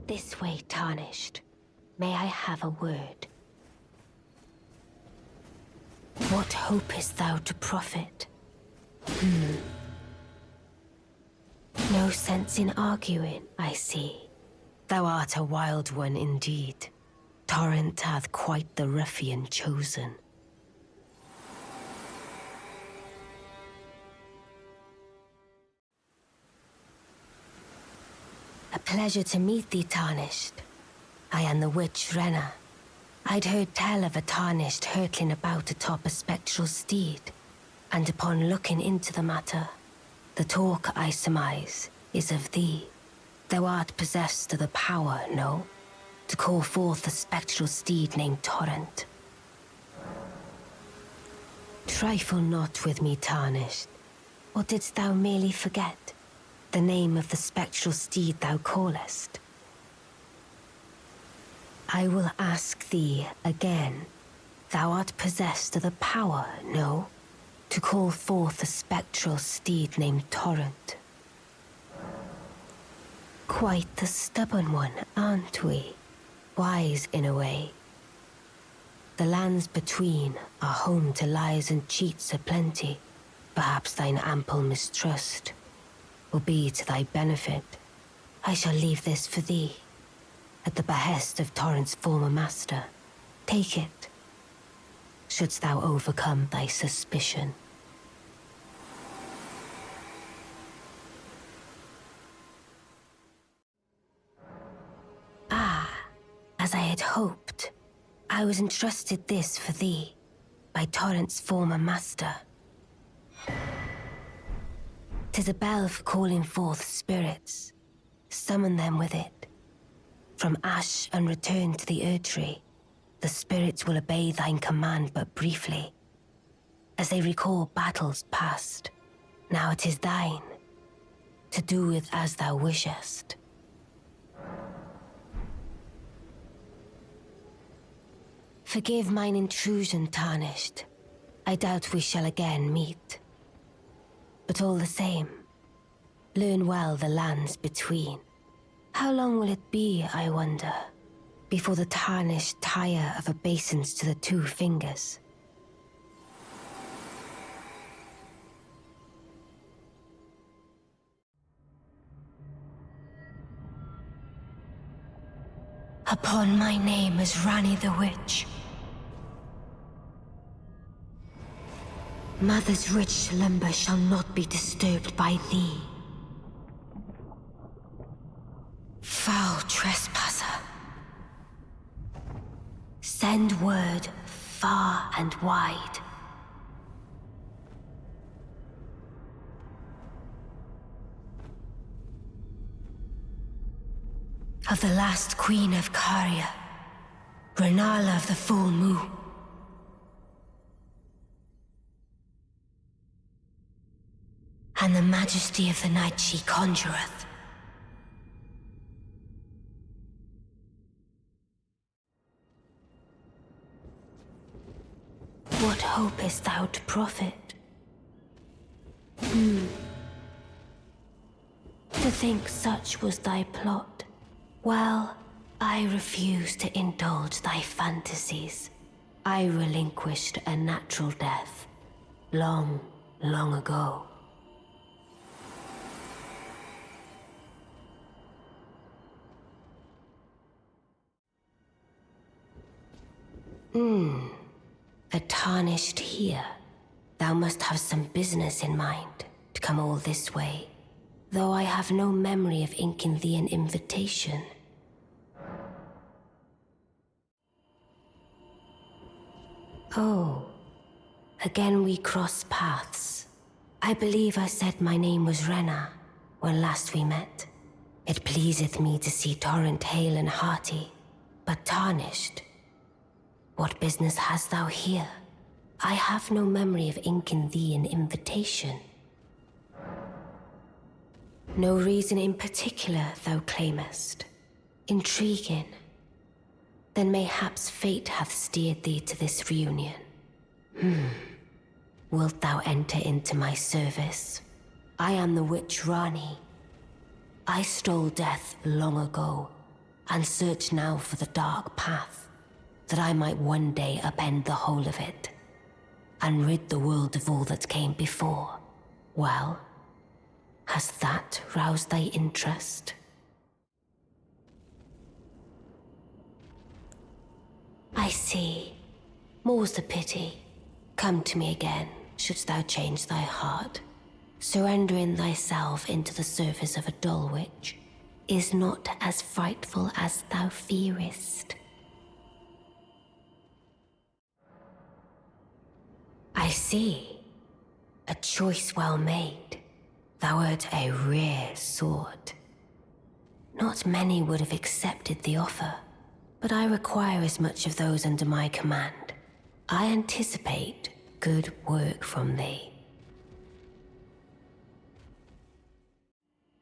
This way, Tarnished. May I have a word? What hopest thou to profit? No sense in arguing, I see. Thou art a wild one indeed. Torrent hath quite the ruffian chosen. A pleasure to meet thee, Tarnished. I am the witch Renna. I'd heard tell of a Tarnished hurtling about atop a spectral steed, and upon looking into the matter, the talk, I surmise, is of thee. Thou art possessed of the power, no? To call forth a spectral steed named Torrent. Trifle not with me, Tarnished. Or didst thou merely forget the name of the spectral steed thou callest? I will ask thee again. Thou art possessed of the power, no? To call forth a spectral steed named Torrent. Quite the stubborn one, aren't we? Wise in a way. The lands between are home to lies and cheats aplenty. Perhaps thine ample mistrust will be to thy benefit. I shall leave this for thee, at the behest of Torrent's former master. Take it, shouldst thou overcome thy suspicion. As I had hoped, I was entrusted this for thee by Torrent's former master. 'Tis a bell for calling forth spirits. Summon them with it. From ash and return to the Erdtree, the spirits will obey thine command but briefly, as they recall battles past. Now it is thine, to do with as thou wishest. Forgive mine intrusion, Tarnished. I doubt we shall again meet. But all the same, learn well the lands between. How long will it be, I wonder, before the Tarnished tire of obeisance to the two fingers? Upon my name as Ranni the Witch. Mother's rich slumber shall not be disturbed by thee. Foul trespasser. Send word far and wide. Of the last queen of Caria, Rennala of the full moon. And the majesty of the night she conjureth. What hopest thou to profit? To think such was thy plot. Well, I refuse to indulge thy fantasies. I relinquished a natural death long, long ago. A Tarnished here. Thou must have some business in mind to come all this way, though I have no memory of inking thee an invitation. Oh, again we cross paths. I believe I said my name was Renna when last we met. It pleaseth me to see Torrent hale and hearty, but Tarnished. What business hast thou here? I have no memory of inking thee an invitation. No reason in particular thou claimest. Intriguing. Then mayhaps fate hath steered thee to this reunion. Wilt thou enter into my service? I am the witch Ranni. I stole death long ago, and search now for the dark path, that I might one day upend the whole of it, and rid the world of all that came before. Well, has that roused thy interest? I see. More's the pity. Come to me again, shouldst thou change thy heart. Surrendering thyself into the service of a dull witch is not as frightful as thou fearest. I see. A choice well made. Thou art a rare sword. Not many would have accepted the offer, but I require as much of those under my command. I anticipate good work from thee.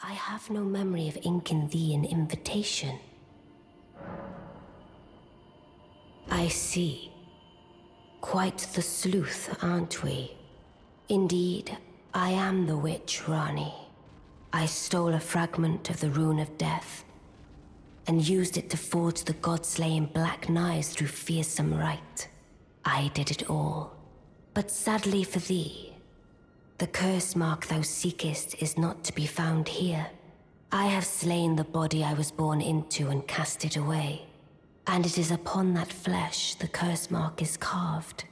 I have no memory of inking thee an invitation. I see. Quite the sleuth, aren't we? Indeed, I am the witch Ranni. I stole a fragment of the Rune of Death and used it to forge the god-slaying black knives through fearsome rite. I did it all. But sadly for thee, the curse mark thou seekest is not to be found here. I have slain the body I was born into and cast it away, and it is upon that flesh the curse mark is carved.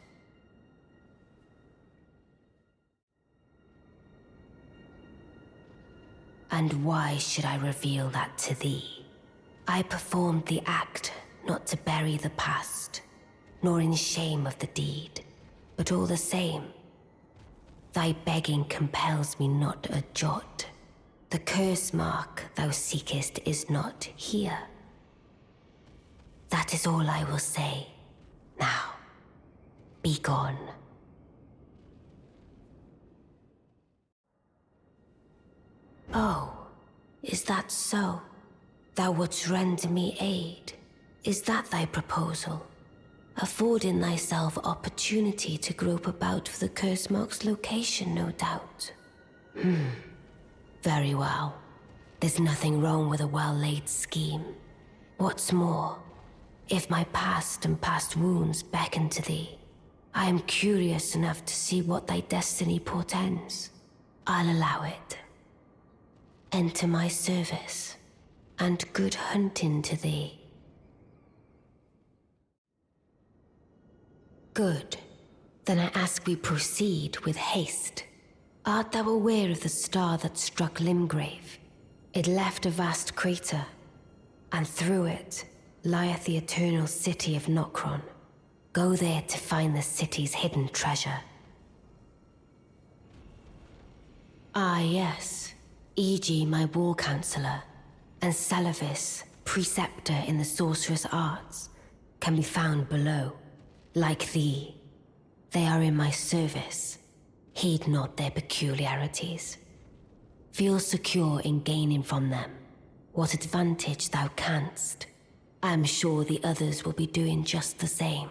And why should I reveal that to thee? I performed the act not to bury the past, nor in shame of the deed, but all the same, thy begging compels me not a jot. The curse mark thou seekest is not here. That is all I will say. Now, be gone. Oh, is that so? Thou wouldst render me aid? Is that thy proposal? Affording thyself opportunity to grope about for the curse mark's location, no doubt. Very well. There's nothing wrong with a well-laid scheme. What's more, if my past and past wounds beckon to thee, I am curious enough to see what thy destiny portends. I'll allow it. Enter my service, and good hunting to thee. Good. Then I ask we proceed with haste. Art thou aware of the star that struck Limgrave? It left a vast crater, and through it lieth the eternal city of Nokron. Go there to find the city's hidden treasure. Ah, yes. E.g. my war counselor, and Salavis, preceptor in the sorcerous arts, can be found below. Like thee, they are in my service. Heed not their peculiarities. Feel secure in gaining from them what advantage thou canst. I am sure the others will be doing just the same.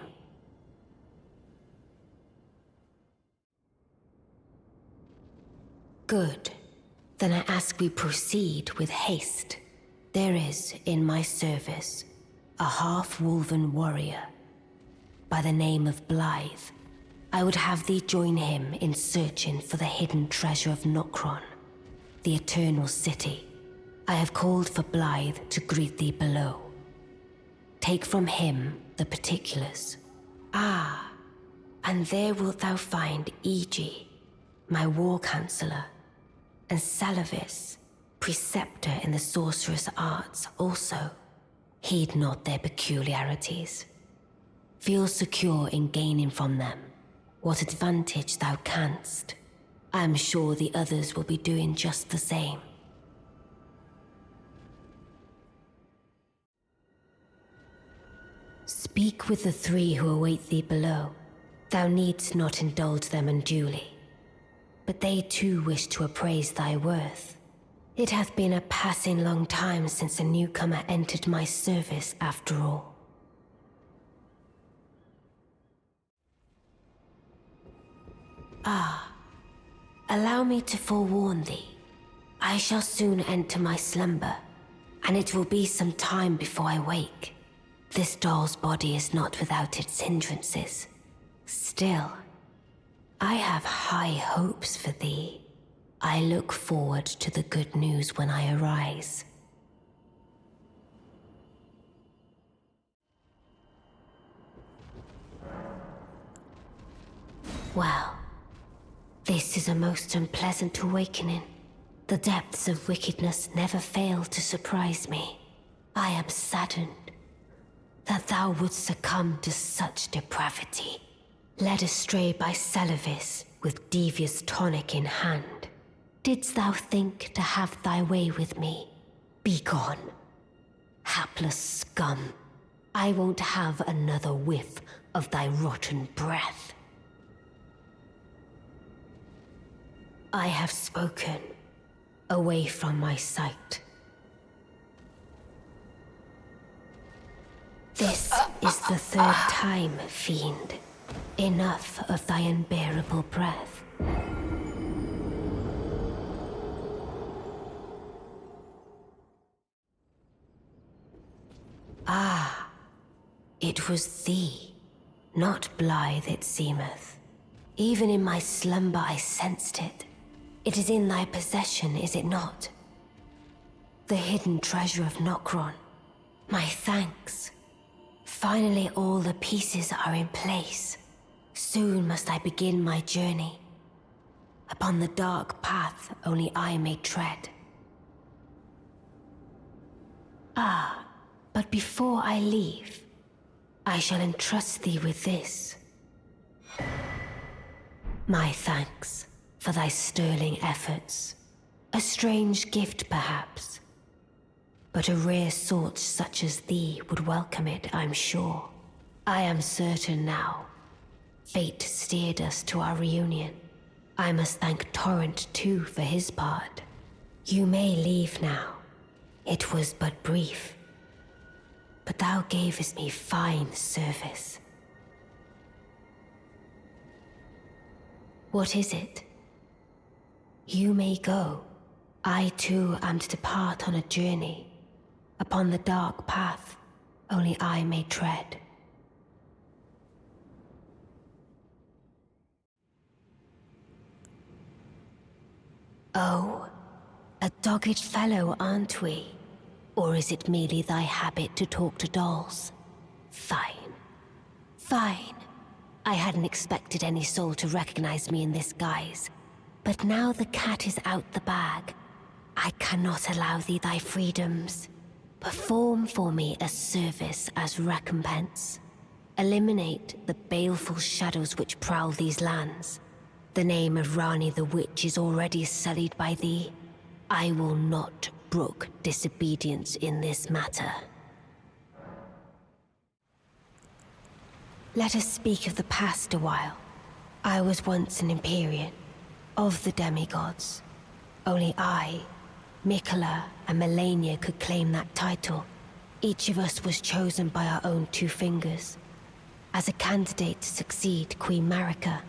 Good. Then I ask we proceed with haste. There is, in my service, a half-wolven warrior by the name of Blythe. I would have thee join him in searching for the hidden treasure of Nokron, the eternal city. I have called for Blythe to greet thee below. Take from him the particulars. Ah, and there wilt thou find E.G., my war counselor, and Salavis, preceptor in the sorcerous arts also. Heed not their peculiarities. Feel secure in gaining from them what advantage thou canst. I am sure the others will be doing just the same. Speak with the three who await thee below. Thou needst not indulge them unduly, but they too wish to appraise thy worth. It hath been a passing long time since a newcomer entered my service, after all. Ah, allow me to forewarn thee. I shall soon enter my slumber, and it will be some time before I wake. This doll's body is not without its hindrances. Still, I have high hopes for thee. I look forward to the good news when I arise. Well, this is a most unpleasant awakening. The depths of wickedness never fail to surprise me. I am saddened that thou wouldst succumb to such depravity. Led astray by Celavis with devious tonic in hand. Didst thou think to have thy way with me? Begone, hapless scum. I won't have another whiff of thy rotten breath. I have spoken, away from my sight. This is the third time, fiend. Enough of thy unbearable breath. Ah, it was thee, not blithe it seemeth. Even in my slumber I sensed it. It is in thy possession, is it not? The hidden treasure of Nokron. My thanks. Finally all the pieces are in place. Soon must I begin my journey. Upon the dark path only I may tread. Ah, but before I leave, I shall entrust thee with this. My thanks for thy sterling efforts. A strange gift, perhaps. But a rare sort such as thee would welcome it, I'm sure. I am certain now. Fate steered us to our reunion. I must thank Torrent, too, for his part. You may leave now. It was but brief. But thou gavest me fine service. What is it? You may go. I too am to depart on a journey. Upon the dark path, only I may tread. Oh, a dogged fellow, aren't we? Or is it merely thy habit to talk to dolls? Fine. Fine. I hadn't expected any soul to recognize me in this guise. But now the cat is out the bag. I cannot allow thee thy freedoms. Perform for me a service as recompense. Eliminate the baleful shadows which prowl these lands. The name of Ranni the Witch is already sullied by thee. I will not brook disobedience in this matter. Let us speak of the past a while. I was once an Empyrean, of the demigods. Only I, Mikola, and Melania could claim that title. Each of us was chosen by our own two fingers, as a candidate to succeed Queen Marika,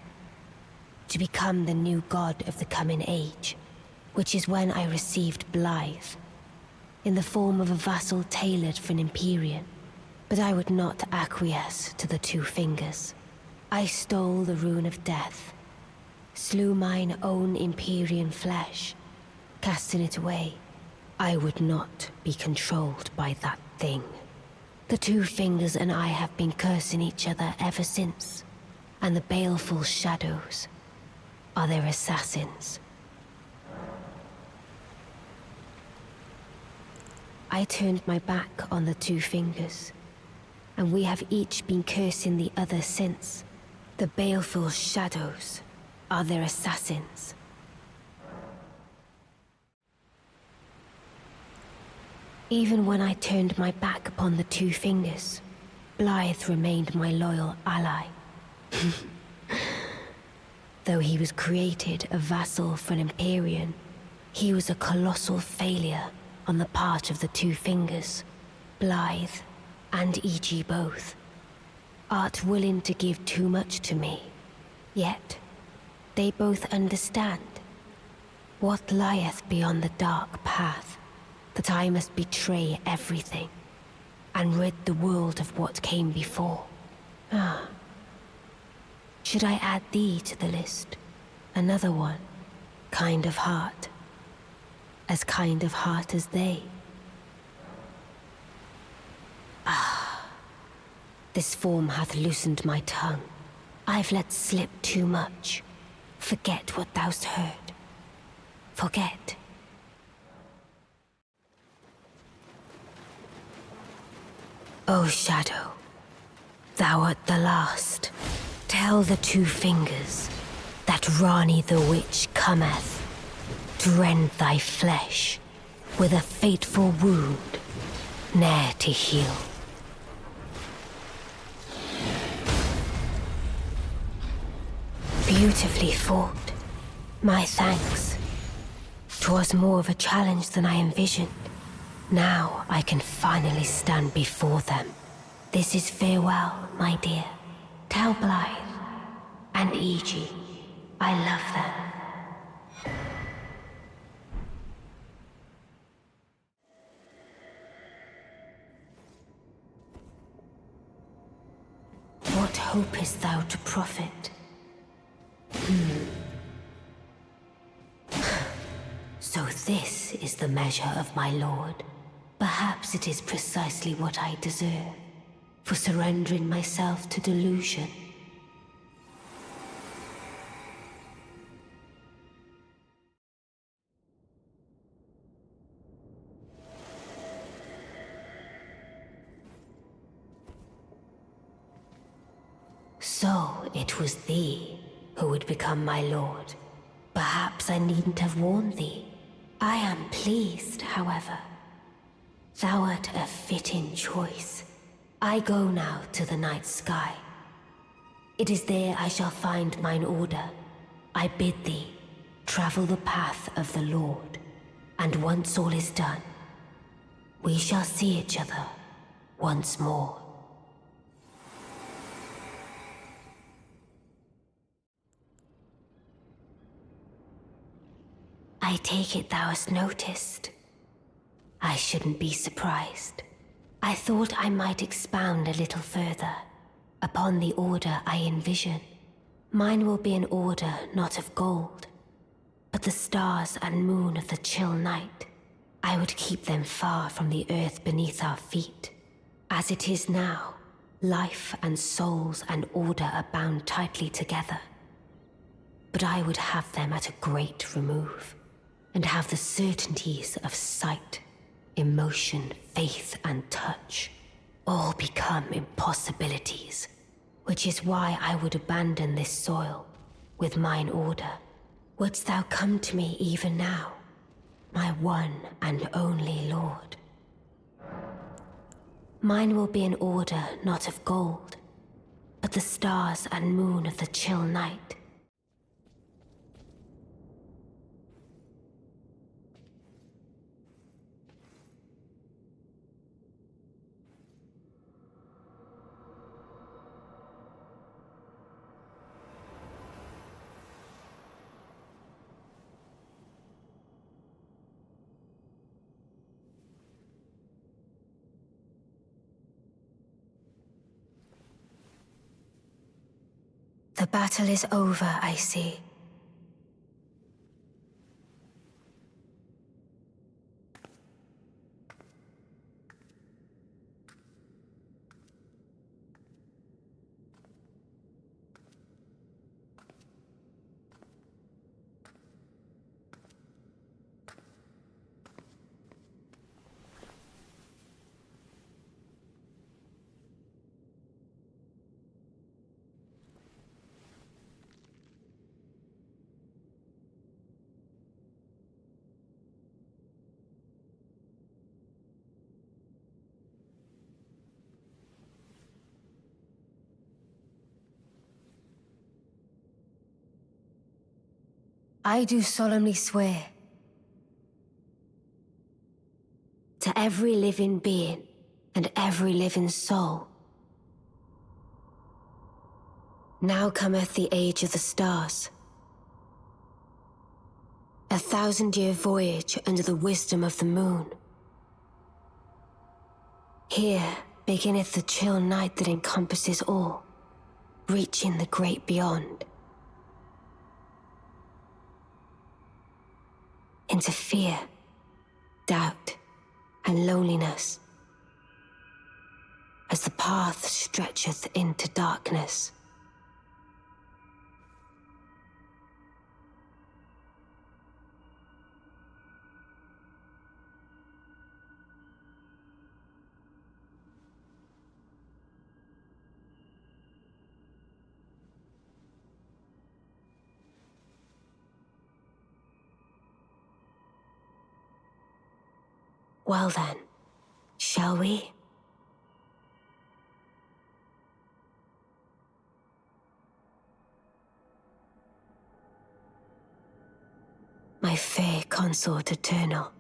to become the new god of the coming age, which is when I received Blythe, in the form of a vassal tailored for an Empyrean. But I would not acquiesce to the two fingers. I stole the rune of death, slew mine own Empyrean flesh, casting it away. I would not be controlled by that thing. The two fingers and I have been cursing each other ever since, and the baleful shadows are their assassins. I turned my back on the two fingers, and we have each been cursing the other since. The baleful shadows are their assassins. Even when I turned my back upon the two fingers, Blythe remained my loyal ally. Though he was created a vassal for an Empyrean, he was a colossal failure on the part of the two fingers. Blythe and E.G. both. Art willing to give too much to me, yet they both understand what lieth beyond the dark path. that I must betray everything and rid the world of what came before. Ah. Should I add thee to the list? Another one. Kind of heart. As kind of heart as they. Ah. This form hath loosened my tongue. I've let slip too much. Forget what thou'st heard. Forget. O Shadow, thou art the last. Tell the two fingers that Ranni the witch cometh to rend thy flesh with a fateful wound, ne'er to heal. Beautifully fought. My thanks. 'Twas more of a challenge than I envisioned. Now I can finally stand before them. This is farewell, my dear. Tell Blythe and Iji I love them. What hopest thou to profit? So this is the measure of my lord. Perhaps it is precisely what I deserve for surrendering myself to delusion. So it was thee who would become my lord. Perhaps I needn't have warned thee. I am pleased, however. Thou art a fitting choice. I go now to the night sky. It is there I shall find mine order. I bid thee travel the path of the Lord, and once all is done, we shall see each other once more. I take it thou hast noticed. I shouldn't be surprised. I thought I might expound a little further upon the order I envision. Mine will be an order not of gold, but the stars and moon of the chill night. I would keep them far from the earth beneath our feet. As it is now, life and souls and order are bound tightly together. But I would have them at a great remove, and have the certainties of sight, emotion, faith, and touch all become impossibilities, which is why I would abandon this soil with mine order. Wouldst thou come to me even now, my one and only lord? Mine will be an order not of gold, but the stars and moon of the chill night. The battle is over, I see. I do solemnly swear to every living being and every living soul. Now cometh the age of the stars. 1,000-year voyage under the wisdom of the moon. Here beginneth the chill night that encompasses all, reaching the great beyond. Into fear, doubt, and loneliness, as the path stretcheth into darkness. Well then, shall we? My fair consort eternal,